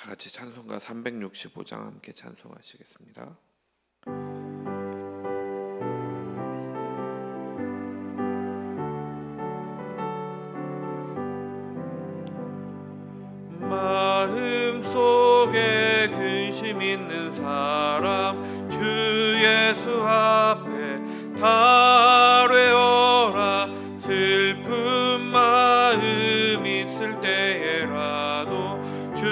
다 같이 찬송가 365장 함께 찬송하시겠습니다. 마음속에 근심 있는 사람 주 예수 앞에 달뢰어라. 슬픈 마음 있을 때에라도 주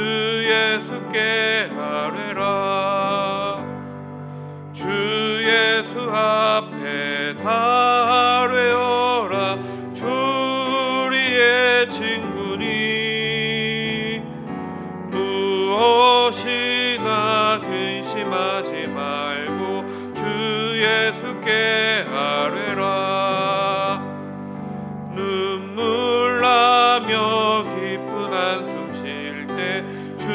예수께 아뢰라. 주 예수 앞에 달뢰어라. 주 우리의 친구니 무엇이나 근심하지 말고 주 예수께 아뢰라. 눈물 나며 깊은 한숨 쉴 때 주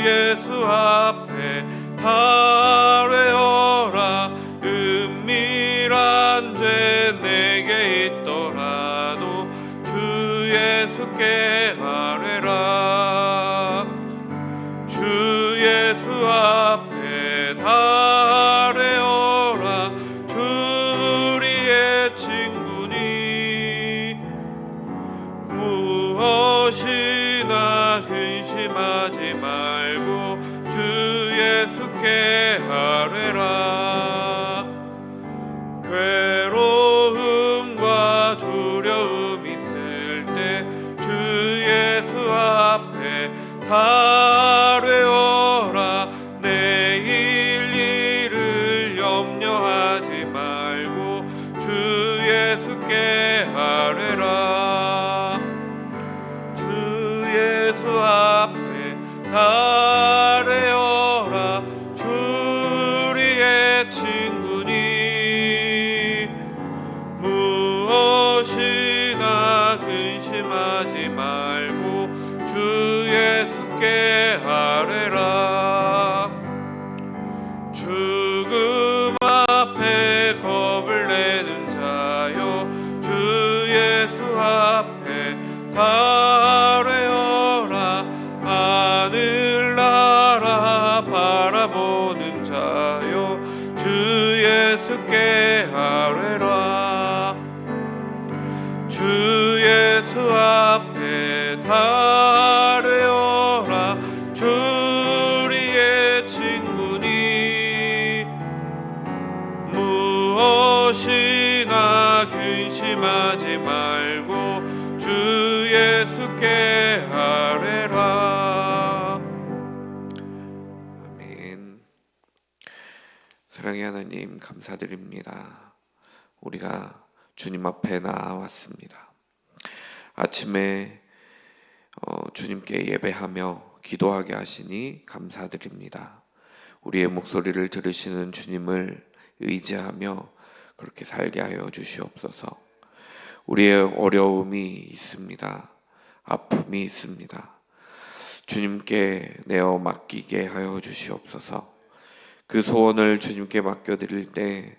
예수 앞에 달뢰어라. 은밀한 죄 내게 있더라도 주 예수께 아뢰라. 주 예수 앞에 달뢰어라. 주 우리의 친구니 무엇이나 근심하지 말고 주 예수께 아뢰라. 괴로움과 두려움 있을 때 주 예수 앞에 달뢰어라. 내일 일을 염려하지 말고 주 예수께 아뢰라. 주 예수 앞에 달뢰어라. 주 우리의 친구니 무엇이나 근심하지 말고 주 예수께 아뢰라. 죽음 앞에 겁을 내는 자여 주 예수 앞에 달뢰어라. 하늘나라 바라보는 자여 주 예수께 아뢰라. 주 예수 앞에 달뢰어라. 주 우리의 친구니 무엇이나 근심하지 말고 주 예수께 아뢰라. 아멘. 사랑의 하나님, 감사드립니다. 우리가 주님 앞에 나왔습니다. 아침에 주님께 예배하며 기도하게 하시니 감사드립니다. 우리의 목소리를 들으시는 주님을 의지하며 그렇게 살게 하여 주시옵소서. 우리의 어려움이 있습니다. 아픔이 있습니다. 주님께 내어 맡기게 하여 주시옵소서. 그 소원을 주님께 맡겨드릴 때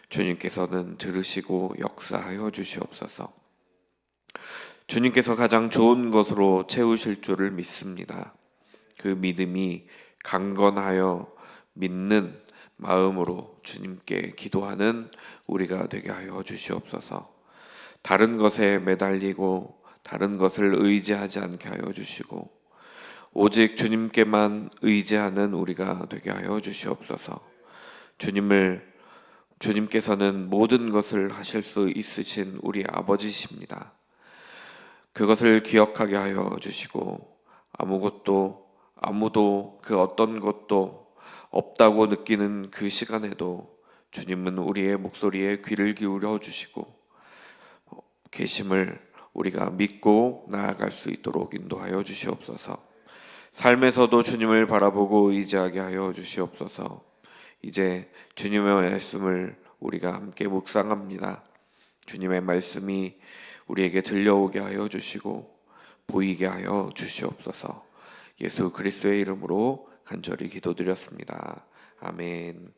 주님께서는 들으시고 역사하여 주시옵소서. 주님께서 가장 좋은 것으로 채우실 줄을 믿습니다. 그 믿음이 강건하여 믿는 마음으로 주님께 기도하는 우리가 되게 하여 주시옵소서. 다른 것에 매달리고 다른 것을 의지하지 않게 하여 주시고 오직 주님께만 의지하는 우리가 되게 하여 주시옵소서. 주님께서는 모든 것을 하실 수 있으신 우리 아버지십니다. 그것을 기억하게 하여 주시고 아무도 그 어떤 것도 없다고 느끼는 그 시간에도 주님은 우리의 목소리에 귀를 기울여 주시고 계심을 우리가 믿고 나아갈 수 있도록 인도하여 주시옵소서. 삶에서도 주님을 바라보고 의지하게 하여 주시옵소서. 이제 주님의 말씀을 우리가 함께 묵상합니다. 주님의 말씀이 우리에게 들려오게 하여 주시고 보이게 하여 주시옵소서. 예수 그리스도의 이름으로 간절히 기도드렸습니다. 아멘.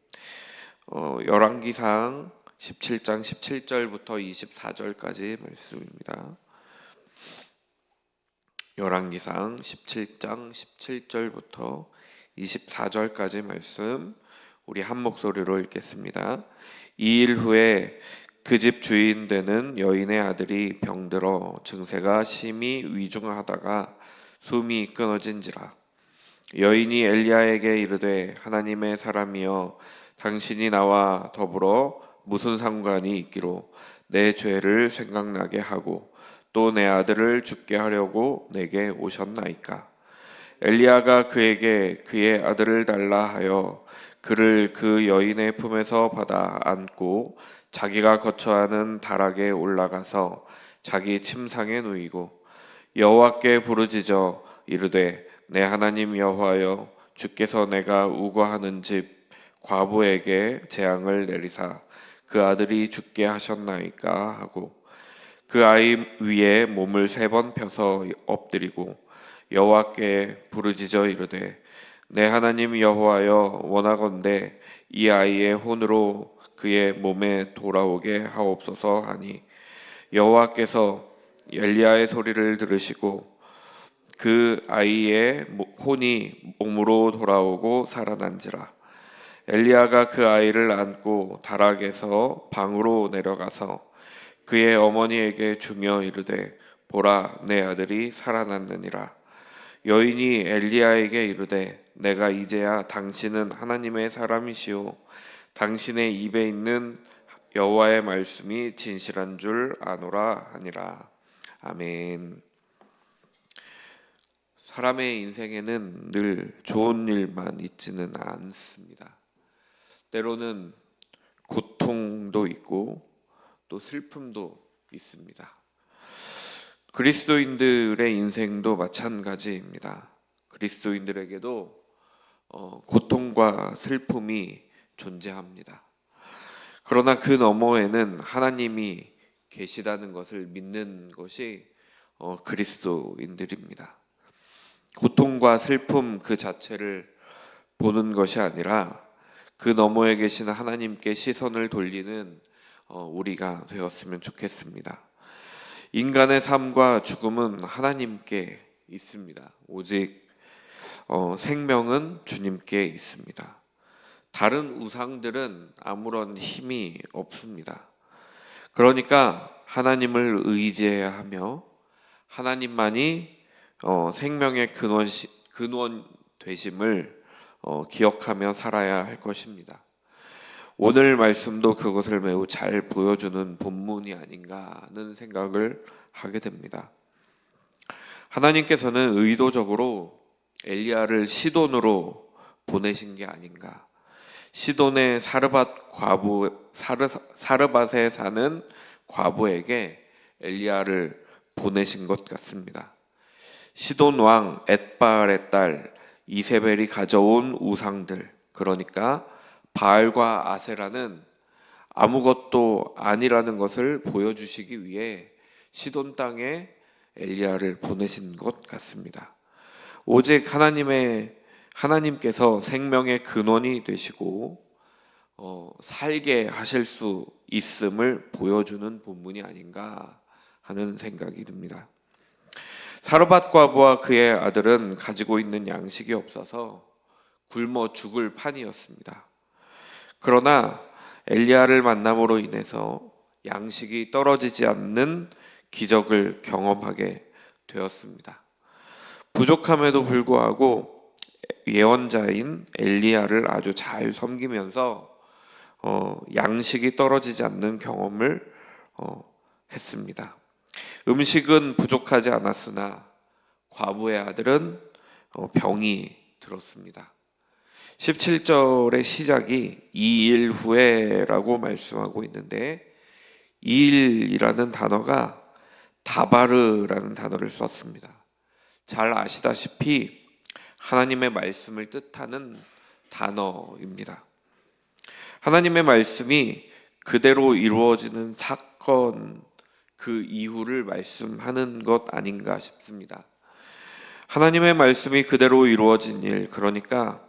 열왕기상 17장 17절부터 24절까지 말씀입니다. 열왕기상 17장 17절부터 24절까지 말씀 우리 한 목소리로 읽겠습니다. 2일 후에 그 집 주인 되는 여인의 아들이 병들어 증세가 심히 위중하다가 숨이 끊어진지라. 여인이 엘리야에게 이르되 하나님의 사람이여 당신이 나와 더불어 무슨 상관이 있기로 내 죄를 생각나게 하고 또 내 아들을 죽게 하려고 내게 오셨나이까. 엘리야가 그에게 그의 아들을 달라 하여 그를 그 여인의 품에서 받아 안고 자기가 거처하는 다락에 올라가서 자기 침상에 누이고 여호와께 부르짖어 이르되 내 하나님 여호와여 주께서 내가 우거하는 집 과부에게 재앙을 내리사 그 아들이 죽게 하셨나이까 하고 그 아이 위에 몸을 3번 펴서 엎드리고 여호와께 부르짖어 이르되 내 하나님 여호와여 원하건대 이 아이의 혼으로 그의 몸에 돌아오게 하옵소서 하니 여호와께서 엘리야의 소리를 들으시고 그 아이의 혼이 몸으로 돌아오고 살아난지라. 엘리야가 그 아이를 안고 다락에서 방으로 내려가서 그의 어머니에게 주며 이르되 보라 내 아들이 살아났느니라. 여인이 엘리야에게 이르되 내가 이제야 당신은 하나님의 사람이시오 당신의 입에 있는 여호와의 말씀이 진실한 줄 아노라 하니라. 아멘. 사람의 인생에는 늘 좋은 일만 있지는 않습니다. 때로는 고통도 있고 또 슬픔도 있습니다. 그리스도인들의 인생도 마찬가지입니다. 그리스도인들에게도 고통과 슬픔이 존재합니다. 그러나 그 너머에는 하나님이 계시다는 것을 믿는 것이 그리스도인들입니다. 고통과 슬픔 그 자체를 보는 것이 아니라 그 너머에 계신 하나님께 시선을 돌리는 우리가 되었으면 좋겠습니다. 인간의 삶과 죽음은 하나님께 있습니다. 오직 생명은 주님께 있습니다. 다른 우상들은 아무런 힘이 없습니다. 그러니까 하나님을 의지해야 하며 하나님만이 생명의 근원 되심을 기억하며 살아야 할 것입니다. 오늘 말씀도 그것을 매우 잘 보여주는 본문이 아닌가 하는 생각을 하게 됩니다. 하나님께서는 의도적으로 엘리야를 시돈으로 보내신 게 아닌가. 시돈의 사르밧에 사는 과부에게 엘리야를 보내신 것 같습니다. 시돈 왕 엣바알의 딸 이세벨이 가져온 우상들, 그러니까 바알과 아세라는 아무것도 아니라는 것을 보여주시기 위해 시돈 땅에 엘리야를 보내신 것 같습니다. 오직 하나님께서 생명의 근원이 되시고 살게 하실 수 있음을 보여주는 본문이 아닌가 하는 생각이 듭니다. 사르밧 과부와 그의 아들은 가지고 있는 양식이 없어서 굶어 죽을 판이었습니다. 그러나 엘리야를 만남으로 인해서 양식이 떨어지지 않는 기적을 경험하게 되었습니다. 부족함에도 불구하고 예언자인 엘리야를 아주 잘 섬기면서 양식이 떨어지지 않는 경험을 했습니다. 음식은 부족하지 않았으나 과부의 아들은 병이 들었습니다. 17절의 시작이 2일 후에라고 말씀하고 있는데 2일이라는 단어가 다바르라는 단어를 썼습니다. 잘 아시다시피 하나님의 말씀을 뜻하는 단어입니다. 하나님의 말씀이 그대로 이루어지는 사건 그 이후를 말씀하는 것 아닌가 싶습니다. 하나님의 말씀이 그대로 이루어진 일, 그러니까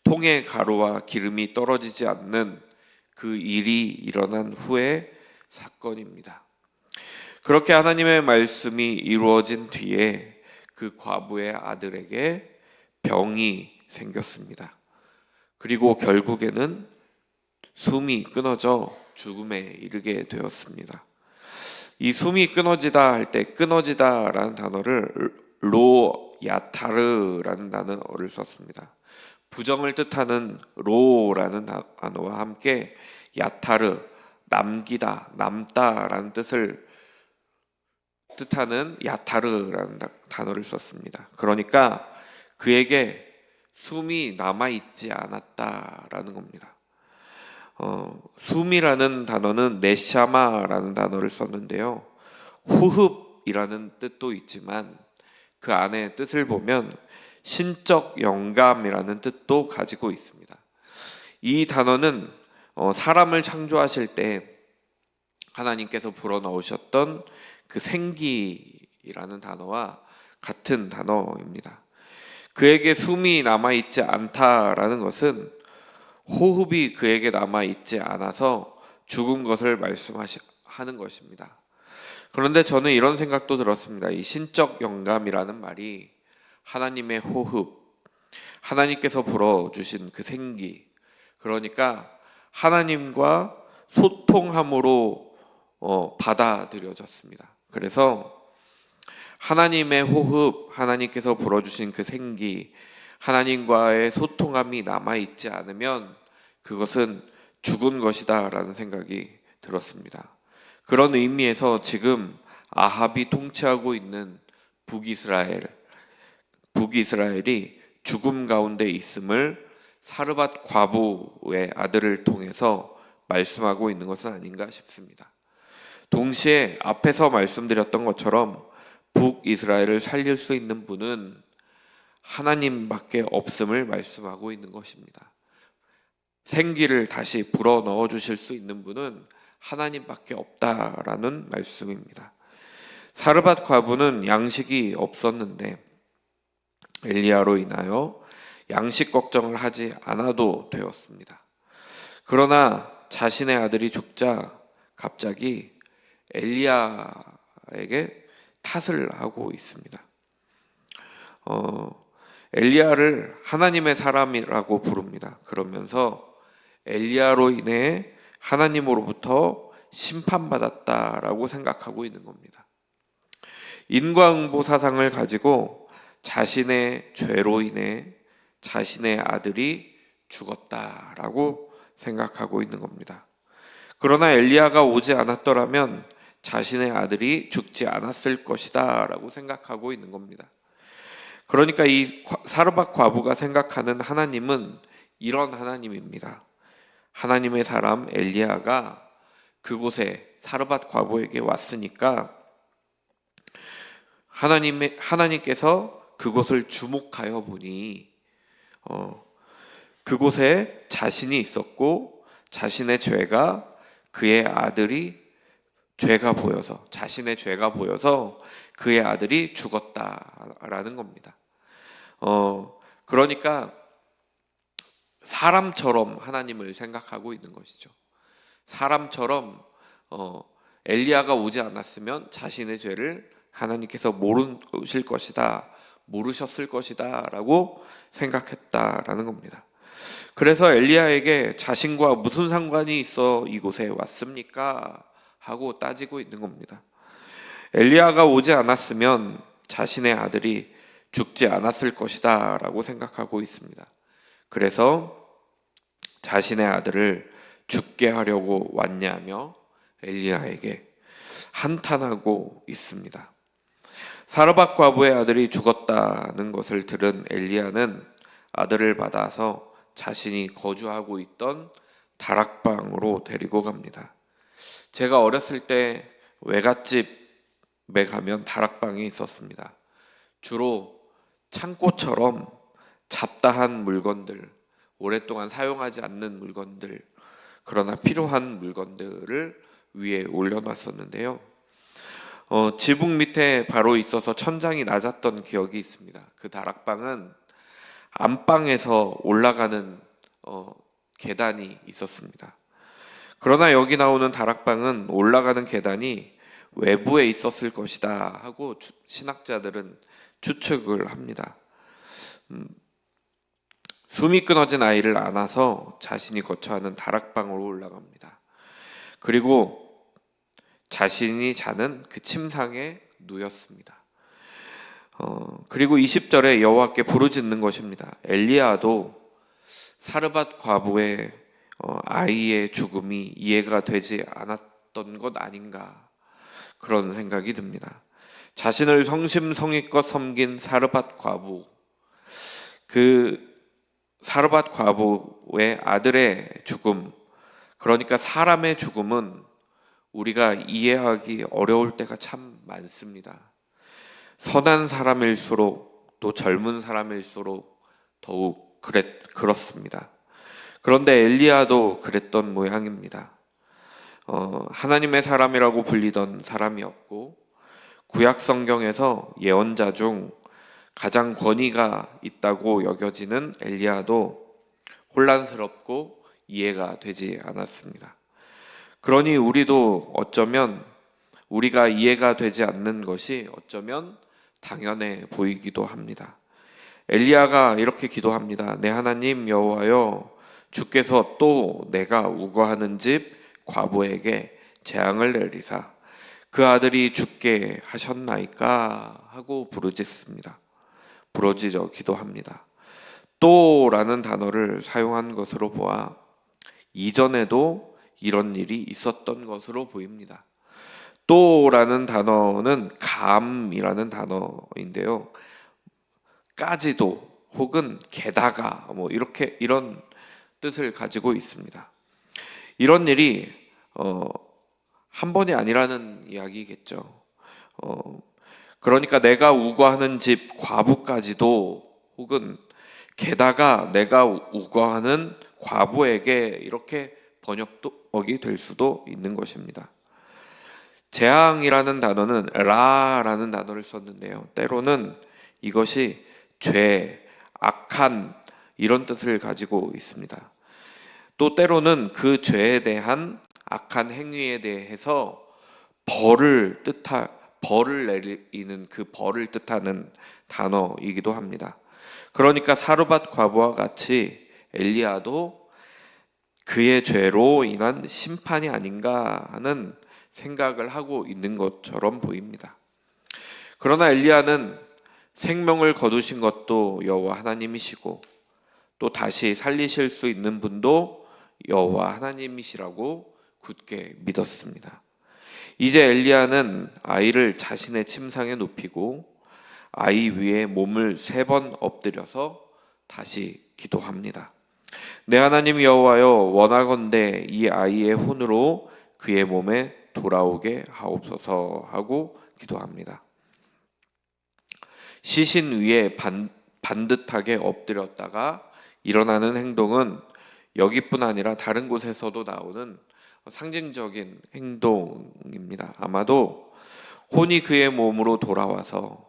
통의 가루와 기름이 떨어지지 않는 그 일이 일어난 후의 사건입니다. 그렇게 하나님의 말씀이 이루어진 뒤에 그 과부의 아들에게 병이 생겼습니다. 그리고 결국에는 숨이 끊어져 죽음에 이르게 되었습니다. 이 숨이 끊어지다 할 때 끊어지다라는 단어를 로야타르라는 단어를 썼습니다. 부정을 뜻하는 로라는 단어와 함께 야타르, 남기다, 남다라는 뜻하는 야타르라는 단어를 썼습니다. 그러니까 그에게 숨이 남아있지 않았다라는 겁니다. 숨이라는 단어는 네샤마라는 단어를 썼는데요. 호흡이라는 뜻도 있지만 그 안에 뜻을 보면 신적 영감이라는 뜻도 가지고 있습니다. 이 단어는 사람을 창조하실 때 하나님께서 불어넣으셨던 그 생기라는 단어와 같은 단어입니다. 그에게 숨이 남아있지 않다라는 것은 호흡이 그에게 남아있지 않아서 죽은 것을 말씀하는 것입니다. 그런데 저는 이런 생각도 들었습니다. 이 신적 영감이라는 말이 하나님의 호흡, 하나님께서 불어주신 그 생기, 그러니까 하나님과 소통함으로 받아들여졌습니다. 그래서 하나님의 호흡, 하나님께서 불어주신 그 생기, 하나님과의 소통함이 남아있지 않으면 그것은 죽은 것이다 라는 생각이 들었습니다. 그런 의미에서 지금 아합이 통치하고 있는 북이스라엘이 죽음 가운데 있음을 사르밧 과부의 아들을 통해서 말씀하고 있는 것은 아닌가 싶습니다. 동시에 앞에서 말씀드렸던 것처럼 북이스라엘을 살릴 수 있는 분은 하나님밖에 없음을 말씀하고 있는 것입니다. 생기를 다시 불어넣어 주실 수 있는 분은 하나님밖에 없다라는 말씀입니다. 사르밧 과부는 양식이 없었는데 엘리야로 인하여 양식 걱정을 하지 않아도 되었습니다. 그러나 자신의 아들이 죽자 갑자기 엘리야에게 탓을 하고 있습니다. 엘리야를 하나님의 사람이라고 부릅니다. 그러면서 엘리야로 인해 하나님으로부터 심판받았다라고 생각하고 있는 겁니다. 인과응보 사상을 가지고 자신의 죄로 인해 자신의 아들이 죽었다라고 생각하고 있는 겁니다. 그러나 엘리야가 오지 않았더라면 자신의 아들이 죽지 않았을 것이다 라고 생각하고 있는 겁니다. 그러니까 이 사르밧 과부가 생각하는 하나님은 이런 하나님입니다. 하나님의 사람 엘리야가 그곳에 사르밧 과부에게 왔으니까 하나님께서 그곳을 주목하여 보니 그곳에 자신이 있었고 자신의 죄가 그의 아들이 자신의 죄가 보여서 그의 아들이 죽었다라는 겁니다. 그러니까 사람처럼 하나님을 생각하고 있는 것이죠. 사람처럼 엘리야가 오지 않았으면 자신의 죄를 하나님께서 모르셨을 것이다 라고 생각했다라는 겁니다. 그래서 엘리야에게 자신과 무슨 상관이 있어 이곳에 왔습니까? 하고 따지고 있는 겁니다. 엘리야가 오지 않았으면 자신의 아들이 죽지 않았을 것이다 라고 생각하고 있습니다. 그래서 자신의 아들을 죽게 하려고 왔냐며 엘리야에게 한탄하고 있습니다. 사르밧 과부의 아들이 죽었다는 것을 들은 엘리야는 아들을 받아서 자신이 거주하고 있던 다락방으로 데리고 갑니다. 제가 어렸을 때 외갓집에 가면 다락방이 있었습니다. 주로 창고처럼 잡다한 물건들, 오랫동안 사용하지 않는 물건들, 그러나 필요한 물건들을 위에 올려놨었는데요. 지붕 밑에 바로 있어서 천장이 낮았던 기억이 있습니다. 그 다락방은 안방에서 올라가는 계단이 있었습니다. 그러나 여기 나오는 다락방은 올라가는 계단이 외부에 있었을 것이다 하고 신학자들은 추측을 합니다. 숨이 끊어진 아이를 안아서 자신이 거처하는 다락방으로 올라갑니다. 그리고 자신이 자는 그 침상에 누였습니다. 그리고 20절에 여호와께 부르짖는 것입니다. 엘리야도 사르밧 과부의 아이의 죽음이 이해가 되지 않았던 것 아닌가, 그런 생각이 듭니다. 자신을 성심성의껏 섬긴 사르밧 과부, 그 사르밧 과부의 아들의 죽음, 그러니까 사람의 죽음은 우리가 이해하기 어려울 때가 참 많습니다. 선한 사람일수록, 또 젊은 사람일수록 더욱 그렇습니다. 그런데 엘리야도 그랬던 모양입니다. 하나님의 사람이라고 불리던 사람이었고, 구약 성경에서 예언자 중 가장 권위가 있다고 여겨지는 엘리야도 혼란스럽고 이해가 되지 않았습니다. 그러니 우리도 어쩌면 우리가 이해가 되지 않는 것이 어쩌면 당연해 보이기도 합니다. 엘리야가 이렇게 기도합니다. 내 하나님 여호와여, 주께서 또 내가 우거하는 집 과부에게 재앙을 내리사 그 아들이 죽게 하셨나이까 하고 부르짖어 기도합니다. 또라는 단어를 사용한 것으로 보아 이전에도 이런 일이 있었던 것으로 보입니다. 또라는 단어는 감이라는 단어인데요. 까지도 혹은 게다가 이런 뜻을 가지고 있습니다. 이런 일이 한 번이 아니라는 이야기겠죠. 그러니까 내가 우거하는 집 과부까지도, 혹은 게다가 내가 우거하는 과부에게, 이렇게 번역이 될 수도 있는 것입니다. 재앙이라는 단어는 라라는 단어를 썼는데요. 때로는 이것이 죄, 악한, 이런 뜻을 가지고 있습니다. 또 때로는 그 죄에 대한 악한 행위에 대해서 벌을 내리는 그 벌을 뜻하는 단어이기도 합니다. 그러니까 사르밧 과부와 같이 엘리야도 그의 죄로 인한 심판이 아닌가 하는 생각을 하고 있는 것처럼 보입니다. 그러나 엘리야는 생명을 거두신 것도 여호와 하나님이시고, 또 다시 살리실 수 있는 분도 여호와 하나님이시라고 굳게 믿었습니다. 이제 엘리야는 아이를 자신의 침상에 눕히고 아이 위에 몸을 3번 엎드려서 다시 기도합니다. 내 하나님 여호와여, 원하건대 이 아이의 혼으로 그의 몸에 돌아오게 하옵소서 하고 기도합니다. 시신 위에 반듯하게 엎드렸다가 일어나는 행동은 여기뿐 아니라 다른 곳에서도 나오는 상징적인 행동입니다. 아마도 혼이 그의 몸으로 돌아와서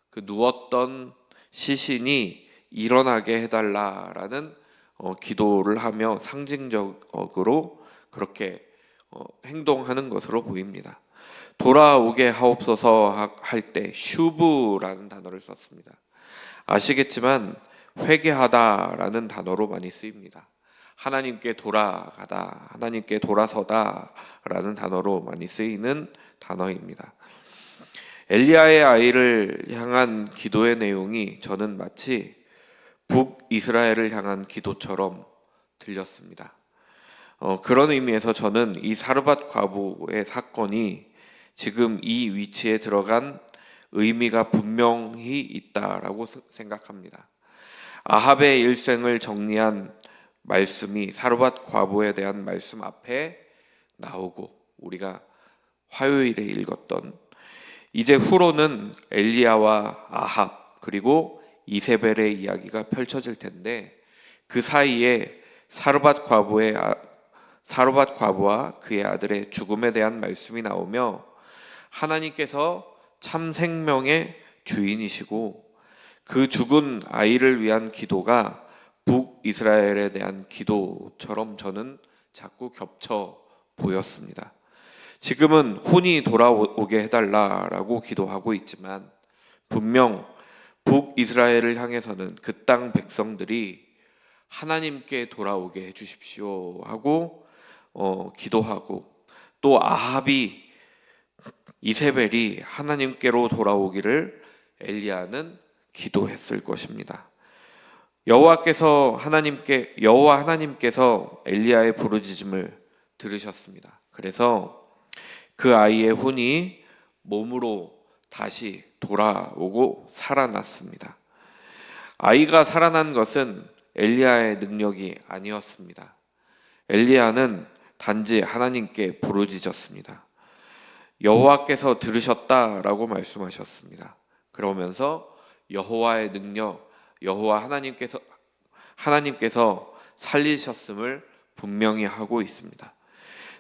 그 누웠던 시신이 일어나게 해달라라는 기도를 하며 상징적으로 그렇게 행동하는 것으로 보입니다. 돌아오게 하옵소서 할 때 슈브라는 단어를 썼습니다. 아시겠지만 회개하다라는 단어로 많이 쓰입니다. 하나님께 돌아가다, 하나님께 돌아서다 라는 단어로 많이 쓰이는 단어입니다. 엘리야의 아이를 향한 기도의 내용이 저는 마치 북이스라엘을 향한 기도처럼 들렸습니다. 그런 의미에서 저는 이 사르밧 과부의 사건이 지금 이 위치에 들어간 의미가 분명히 있다라고 생각합니다. 아합의 일생을 정리한 말씀이 사르밧 과부에 대한 말씀 앞에 나오고, 우리가 화요일에 읽었던, 이제 후로는 엘리야와 아합 그리고 이세벨의 이야기가 펼쳐질 텐데, 그 사이에 사르밧 과부와 그의 아들의 죽음에 대한 말씀이 나오며, 하나님께서 참 생명의 주인이시고 그 죽은 아이를 위한 기도가 북이스라엘에 대한 기도처럼 저는 자꾸 겹쳐 보였습니다. 지금은 혼이 돌아오게 해달라라고 기도하고 있지만, 분명 북이스라엘을 향해서는 그 땅 백성들이 하나님께 돌아오게 해주십시오 하고 기도하고, 또 아합이 이세벨이 하나님께로 돌아오기를 엘리야는 기도했을 것입니다. 여호와 하나님께서 엘리야의 부르짖음을 들으셨습니다. 그래서 그 아이의 혼이 몸으로 다시 돌아오고 살아났습니다. 아이가 살아난 것은 엘리야의 능력이 아니었습니다. 엘리야는 단지 하나님께 부르짖었습니다. 여호와께서 들으셨다라고 말씀하셨습니다. 그러면서 여호와의 능력, 여호와 하나님께서 살리셨음을 분명히 하고 있습니다.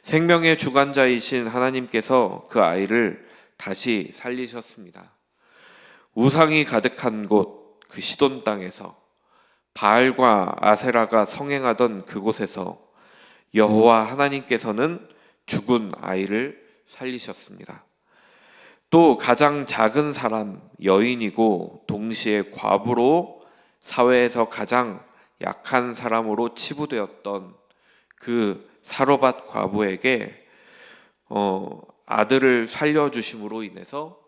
생명의 주관자이신 하나님께서 그 아이를 다시 살리셨습니다. 우상이 가득한 곳 그 시돈 땅에서, 바알과 아세라가 성행하던 그곳에서 여호와 하나님께서는 죽은 아이를 살리셨습니다. 또 가장 작은 사람, 여인이고 동시에 과부로 사회에서 가장 약한 사람으로 치부되었던 그 사로밧 과부에게 아들을 살려주심으로 인해서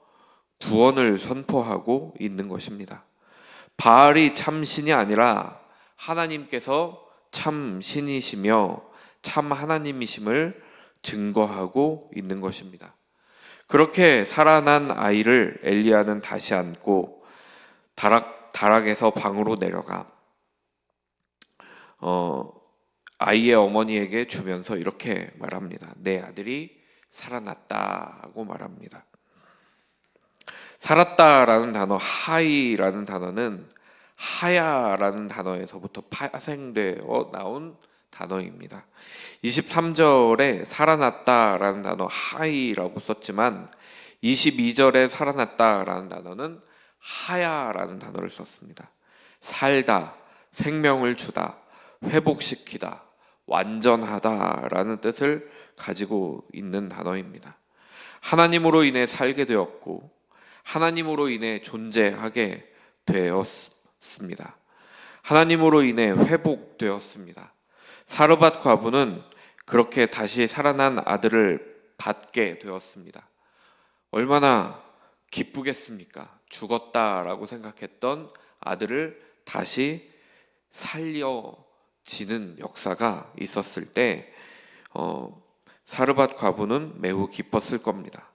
구원을 선포하고 있는 것입니다. 바알이 참 신이 아니라 하나님께서 참 신이시며 참 하나님이심을 증거하고 있는 것입니다. 그렇게 살아난 아이를 엘리야는 다시 안고 다락에서 방으로 내려가 아이의 어머니에게 주면서 이렇게 말합니다. 내 아들이 살아났다고 말합니다. 살았다라는 단어, 하이라는 단어는 하야라는 단어에서부터 파생되어 나온 단어입니다. 23절에 살아났다라는 단어 하이라고 썼지만 22절에 살아났다라는 단어는 하야라는 단어를 썼습니다. 살다, 생명을 주다, 회복시키다, 완전하다라는 뜻을 가지고 있는 단어입니다. 하나님으로 인해 살게 되었고 하나님으로 인해 존재하게 되었습니다. 하나님으로 인해 회복되었습니다. 사르밧 과부는 그렇게 다시 살아난 아들을 받게 되었습니다. 얼마나 기쁘겠습니까? 죽었다라고 생각했던 아들을 다시 살려지는 역사가 있었을 때 사르밧 과부는 매우 기뻤을 겁니다.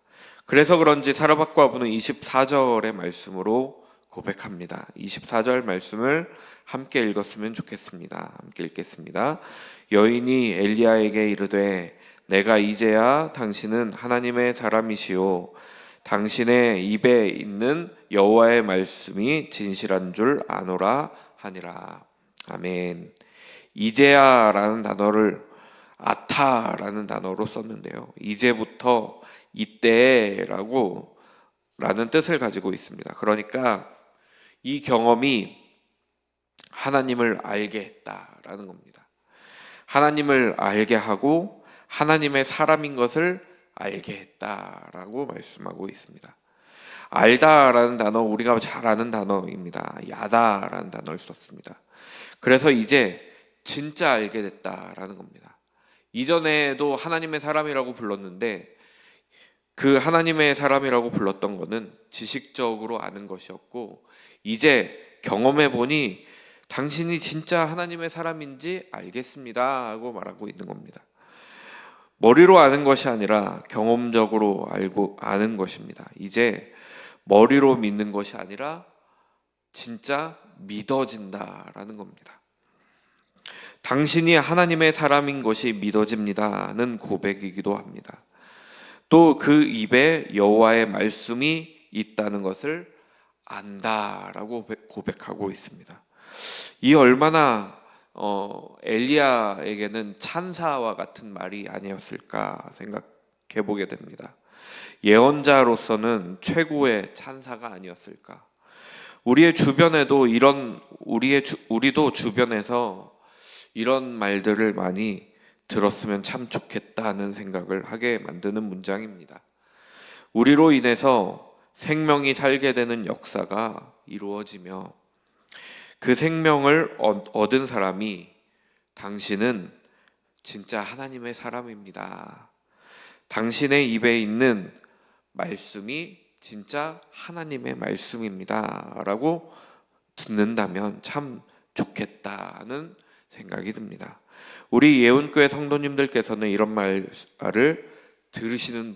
그래서 그런지 사르밧 과부는 24절의 말씀으로 고백합니다. 24절 말씀을 함께 읽었으면 좋겠습니다. 함께 읽겠습니다. 여인이 엘리야에게 이르되 내가 이제야 당신은 하나님의 사람이시요 당신의 입에 있는 여호와의 말씀이 진실한 줄 아노라 하니라. 아멘. 이제야라는 단어를 아타라는 단어로 썼는데요. 이제부터 이때라고 라는 뜻을 가지고 있습니다. 그러니까 이 경험이 하나님을 알게 했다라는 겁니다. 하나님을 알게 하고 하나님의 사람인 것을 알게 했다라고 말씀하고 있습니다. 알다라는 단어, 우리가 잘 아는 단어입니다. 야다라는 단어를 썼습니다. 그래서 이제 진짜 알게 됐다라는 겁니다. 이전에도 하나님의 사람이라고 불렀는데 그 하나님의 사람이라고 불렀던 것은 지식적으로 아는 것이었고 이제 경험해 보니 당신이 진짜 하나님의 사람인지 알겠습니다 하고 말하고 있는 겁니다. 머리로 아는 것이 아니라 경험적으로 아는 것입니다. 이제 머리로 믿는 것이 아니라 진짜 믿어진다라는 겁니다. 당신이 하나님의 사람인 것이 믿어집니다는 고백이기도 합니다. 또 그 입에 여호와의 말씀이 있다는 것을 안다라고 고백하고 있습니다. 이 얼마나 엘리야에게는 찬사와 같은 말이 아니었을까 생각해 보게 됩니다. 예언자로서는 최고의 찬사가 아니었을까. 우리의 주변에도 우리도 주변에서 이런 말들을 많이 들었으면 참 좋겠다는 생각을 하게 만드는 문장입니다. 우리로 인해서 생명이 살게 되는 역사가 이루어지며 그 생명을 얻은 사람이 당신은 진짜 하나님의 사람입니다. 당신의 입에 있는 말씀이 진짜 하나님의 말씀입니다. 라고 듣는다면 참 좋겠다는 생각이 듭니다. 우리 예운교회 성도님들께서는 이런 말을 들으시는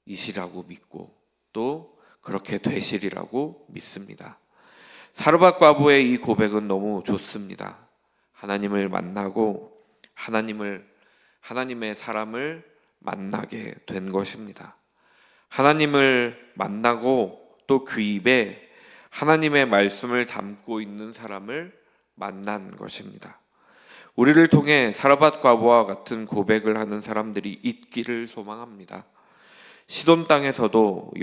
분들이시라고 믿고 또 그렇게 되시리라고 믿습니다. 사르밧 과부의 이 고백은 너무 좋습니다. 하나님을 만나고 하나님의 사람을 만나게 된 것입니다. 하나님을 만나고 또 그 입에 하나님의 말씀을 담고 있는 사람을 만난 것입니다. 우리를 통해 사르밧 과부와 같은 고백을 하는 사람들이 있기를 소망합니다. 시돈 땅에서도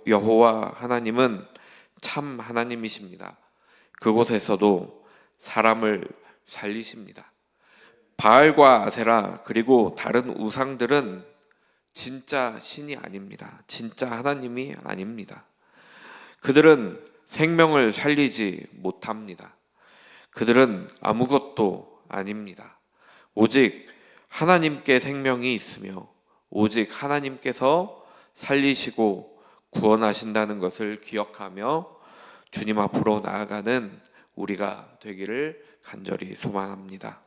여호와 하나님은 참 하나님이십니다. 그곳에서도 사람을 살리십니다. 바알과 아세라 그리고 다른 우상들은 진짜 신이 아닙니다. 진짜 하나님이 아닙니다. 그들은 생명을 살리지 못합니다. 그들은 아무것도 아닙니다. 오직 하나님께 생명이 있으며 오직 하나님께서 살리시고 구원하신다는 것을 기억하며 주님 앞으로 나아가는 우리가 되기를 간절히 소망합니다.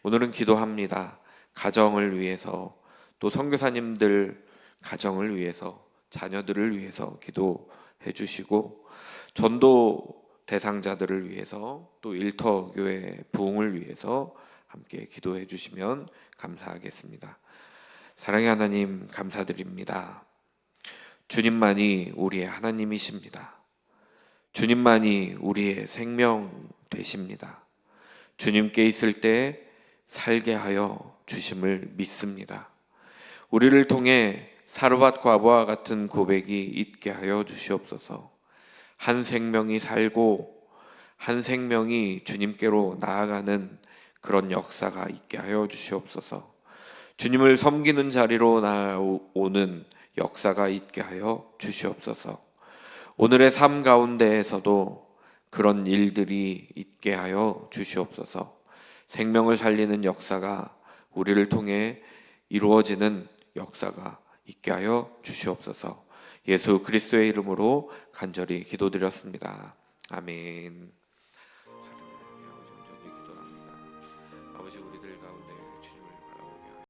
오늘은 기도합니다. 가정을 위해서 또 선교사님들 가정을 위해서 자녀들을 위해서 기도해 주시고 전도 대상자들을 위해서 또 일터교회 부흥을 위해서 함께 기도해 주시면 감사하겠습니다. 사랑의 하나님 감사드립니다. 주님만이 우리의 하나님이십니다. 주님만이 우리의 생명 되십니다. 주님께 있을 때 살게 하여 주심을 믿습니다. 우리를 통해 사르밧 과부와 같은 고백이 있게 하여 주시옵소서. 한 생명이 살고 한 생명이 주님께로 나아가는 그런 역사가 있게 하여 주시옵소서. 주님을 섬기는 자리로 나오는 역사가 있게 하여 주시옵소서. 오늘의 삶 가운데에서도 그런 일들이 있게 하여 주시옵소서. 생명을 살리는 역사가 우리를 통해 이루어지는 역사가 있게 하여 주시옵소서. 예수 그리스도의 이름으로 간절히 기도드렸습니다. 아멘.